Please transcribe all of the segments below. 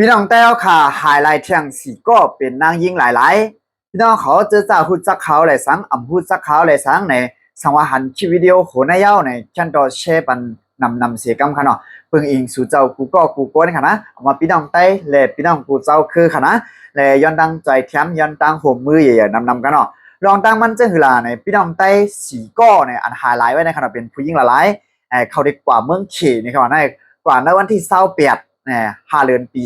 พี่น้องแต้วค่ะหายลายเทียงสีก็เป็นนางยิงหลายๆพี่น้องเขาเจอจ่าหุดซักเขาเลยสังอ่ำหุดซักเขาเลยสังในสังวาหันคลิปวิดีโอโหนายเย้าในชั้นต่อแชร์ปันนำเสียกำค่ะเนาะเพิ่งอิงสู่เจ้ากูโก้นี่ค่ะนะเอามาพี่น้องใต้และพี่น้องกูเจ้าคือค่ะนะและย้อนดังใจแถมย้อนตังห่มมือใหญ่ๆนำกันเนาะลองตั้งมันเจ้าหือลาในพี่น้องใต้สีก็ในอันหายไลท์ไว้ในขณะเป็นผู้หญิงหลายๆเขาได้กว่าเมืองเขนี่ครับว่าในกว่าในวันที่285 เดือนปี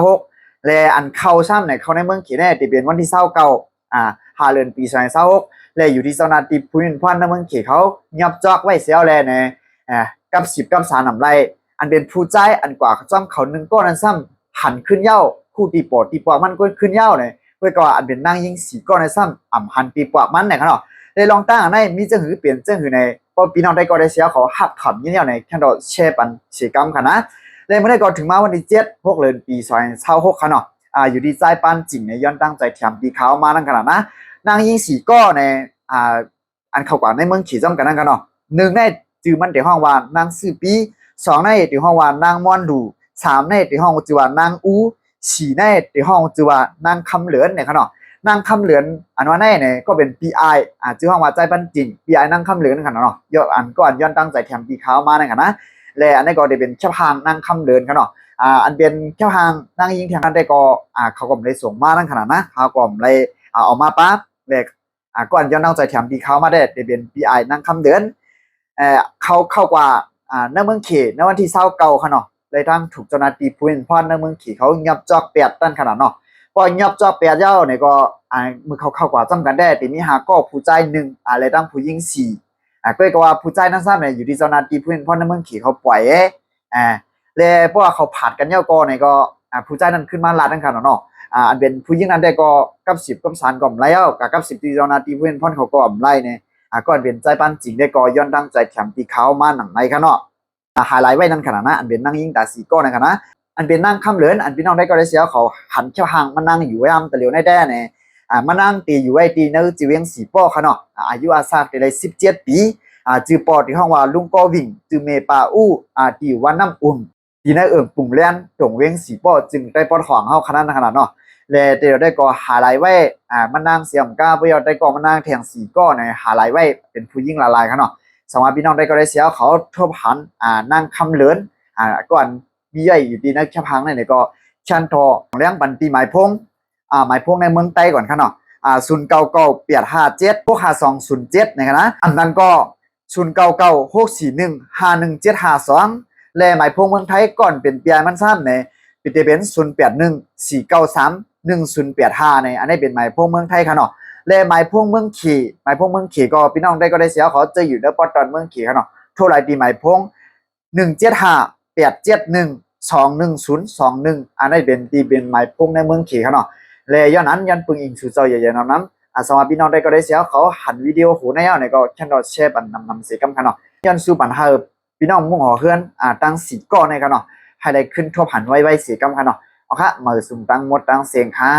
2026และอันเข้าซ้ำในเข้าในเมืองเขนี่ที่เป็นวันที่295 เดือนปี2026และอยู่ที่เจ้าหน้าที่ผู้ยินพันในเมืองเขเขายับจอกไว้เสียแล้วในกับ10 กับ 3นำไรอันเป็นผู้ใจอันกว่าจ้ำเขาหนึ่งก้อนอันซ้ำหันขึ้นเย้าคู่ตีปอดตีปอกมันก็ขึ้นเย้าเนี่ยเพื่อก็อันเป็นนั่งยิงสีก้อนในซ้ำอ่ำหันตีปอกมันเนี่ยครับเนาะเลยลองตั้งอันในมีเจ้าหือเปลี่ยนเจ้าหือในพอพี่น้องได้ก็ได้เสียเขาหักขำยิ่งเย้าในแค่ดอแช่ปันเสียกรรมค่ะนะเลยเมื่อได้ก่อนถึงมาวันที่7 เดือนปี2026ค่ะเนาะอยู่ที่ใจปานจริงในย้อนตั้งใจแถมตีเขามานั่งขนาดนะนางยิงสีก้อในอันเข้ากว่าในเมืองขี่จ้ำกันนั่งกันเนาะหนึ่งในจือมันเดี๋ยวห้องวานนางซื่อปี2ในเดี๋ยวห้องวานนางม่อนดู3ในเดี๋ยวห้องจือว่านางอู4ในเดี๋ยวห้องจือว่านางคำเหลือนเนี่ยค่ะเนาะนางคำเหลือนอันว่าในเนี่ยก็เป็น PI จือห้องว่าใจปันจริง PI นางคำเหลือนค่ะเนาะยอดอันก็อันย้อนตั้งใจแถมตีเขามานั่งกันนะและอันนี้ก็ได้เป็นเจ้าพางนั่งคำเดินกันเนาะอันเป็นเจ้าพางนั่งยิงแทงกันได้ก็เขาก็ได้ส่งมานั่งขนาดนะเขาก็เลยเอามาปั๊บเด็กก่อนย้อนตั้งใจแถมตีเขามาได้เป็น PI นั่งคำเดินเข้ากว่าในเมืองเขในวันที่29ค่ะเนาะเลยทั้งถูกเจ้าหน้าที่ผู้ยินพรในเมืองเขเขายับจอก8ตันขนาดเนาะพอยับจอก8เย้าเนี่ยก็มือเข้ากว่าจำกันได้ทีนี้หาก็ผู้ใจ1เลยตั้งผู้ยิง4ก็ว่าผู้ใจนั้นทราบเนี่ยอยู่ที่เจ้าหน้าที่ผู้เห็นพ่อในเมืองขี่เขาปล่อยเลยเพราะว่าเขาผัดกันเย่าก็เนี่ยก็ผู้ใจนั้นขึ้นมาลาดทั้งคันเนาะอันเป็นผู้หญิงนั้นได้ก็กับ10 กับ 3ก่อมไล่กับ10ที่เจ้าหน้าที่ผู้เห็นพ่อเขาก็อ่อมไล่เนี่ยก็เป็นใจปั้นจริงได้ก็ย้อนตั้งใจแถมตีเขามาหนังในคันเนาะหาไลท์ไว้นั่นขนาดนะอันเป็นนั่งยิงตาสีก้อนในขนาดอันเป็นนั่งข้ามเหลือนอันพี่น้องได้ก็ได้เสียเขาหันเขี้ยวหางมานั่งอยู่ไว้แต่เหลียวในแด้เนี่ยมานั่งตีอยู่ไว้ตีในจีเวียงสีป้อค่ะเนาะอายุอาซากได้17 ปีจือปอที่ห้องว่าลุงก็วิ่งจือเมปาอู้ที่วันน้ำอุ่นที่ในปุ่งแล่นตรงเวียงสีป้อจึงได้ปอดของเฮาขนาดเนาะและเดี๋ยวได้ก็หาไลไว้มันนางเสียมก้าประโยชน์ได้ก็มันนางแทงสีก้อในหาไลไว้เป็นผู้ยิ่งละลายครับเนาะสมัยพี่น้องได้ก็ได้เสียเขาทบหันนางคำเหลือนก่อนมีใหญ่อยู่ดีนักชะพังเนี่ยก็ชันทอเลี้ยงบันตีหมายพงหมายพงในเมืองใต้ก่อนครับเนาะ099857พวก5207นะครับนะอันนั้นก็0996415172และหมายพงเมืองไทยก่อนเป็นปีมันซ้ำในเป็นเป็น0814931085ในอันนี้เป็นหมายพงเมืองไทยค่ะเนาะและหมายพงเมืองขี่ก็พี่น้องได้ก็ได้เสียเขาจะอยู่ในปอตอนเมืองขี่ค่ะเนาะโทรไลน์ตีหมายพง1758712121อันนี้เป็นตีเป็นหมายพงในเมืองขี่ค่ะเนาะและย้อนนั้นยันปึงอิงสู่เจ้าใหญ่ๆนั้นสำหรับพี่น้องได้ก็ได้เสียเขาหันวิดีโอหูในเนี่ยก็แค่เราแชร์ปันนำเสียกันค่ะเนาะย้อนสู่ปัญหาพี่น้องมุ่งหัวเฮือนตั้งสีก้อนในกันเนาะให้ได้ขึ้นทั่วผันไว้เสียกันค่ะเนาะเอาค่ะมาสุ่มตั้งหมดตั้งเสียงค่ะ